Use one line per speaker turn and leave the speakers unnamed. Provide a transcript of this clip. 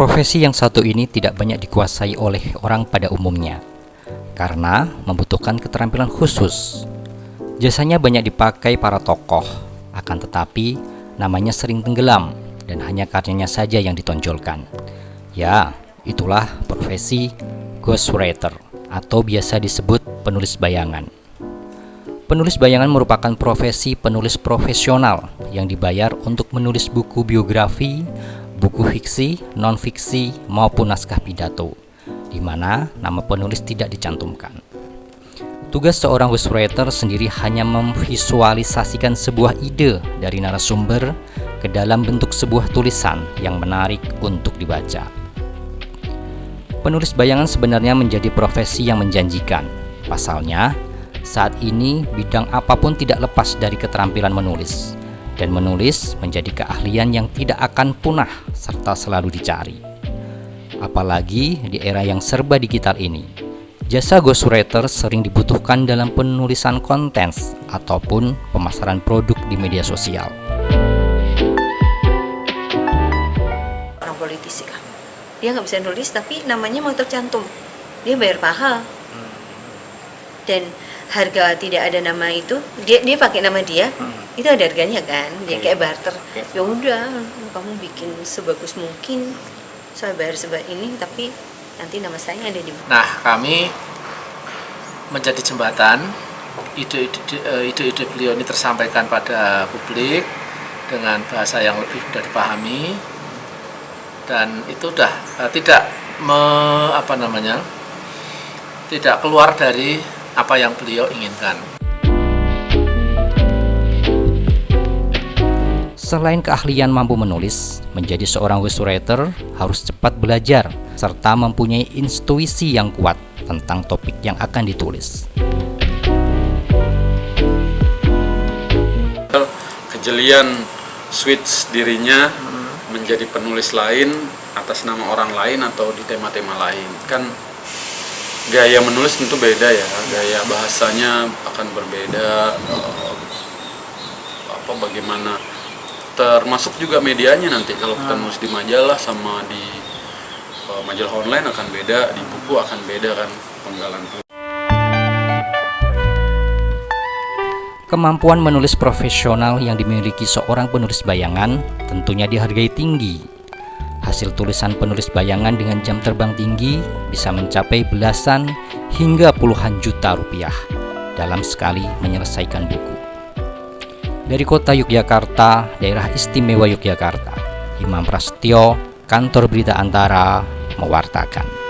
Profesi yang satu ini tidak banyak dikuasai oleh orang pada umumnya, karena membutuhkan keterampilan khusus. Jasanya banyak dipakai para tokoh, akan tetapi namanya sering tenggelam dan hanya karyanya saja yang ditonjolkan. Ya, itulah profesi ghostwriter atau biasa disebut penulis bayangan. Penulis bayangan merupakan profesi penulis profesional yang dibayar untuk menulis buku biografi, buku fiksi, non-fiksi, maupun naskah pidato, di mana nama penulis tidak dicantumkan. Tugas seorang ghostwriter sendiri hanya memvisualisasikan sebuah ide dari narasumber ke dalam bentuk sebuah tulisan yang menarik untuk dibaca. Penulis bayangan sebenarnya menjadi profesi yang menjanjikan. Pasalnya, saat ini bidang apapun tidak lepas dari keterampilan menulis, dan menulis menjadi keahlian yang tidak akan punah serta selalu dicari. Apalagi di era yang serba digital ini, jasa ghostwriter sering dibutuhkan dalam penulisan konten ataupun pemasaran produk di media sosial.
Orang politisi kan, dia nggak bisa nulis tapi namanya mau tercantum, dia bayar mahal. Dan harga tidak ada nama itu, dia pakai nama dia, itu ada harganya kan, dia kayak barter. Ya udah, kamu bikin sebagus mungkin, saya bayar ini, tapi nanti nama saya ada di.
Nah, kami menjadi jembatan, ide-ide beliau ini tersampaikan pada publik dengan bahasa yang lebih mudah dipahami, dan itu udah tidak keluar dari apa yang beliau inginkan.
Selain keahlian mampu menulis, menjadi seorang ghostwriter harus cepat belajar serta mempunyai intuisi yang kuat tentang topik yang akan ditulis.
Kejelian switch dirinya menjadi penulis lain atas nama orang lain atau di tema-tema lain, kan gaya menulis tentu beda ya, gaya bahasanya akan berbeda, bagaimana termasuk juga medianya nanti. Kalau kita nulis di majalah sama di majalah online akan beda, di buku akan beda kan penggalan.
Kemampuan menulis profesional yang dimiliki seorang penulis bayangan tentunya dihargai tinggi. Hasil tulisan penulis bayangan dengan jam terbang tinggi bisa mencapai belasan hingga puluhan juta rupiah dalam sekali menyelesaikan buku. Dari kota Yogyakarta, daerah istimewa Yogyakarta, Imam Prasetyo, Kantor Berita Antara, mewartakan.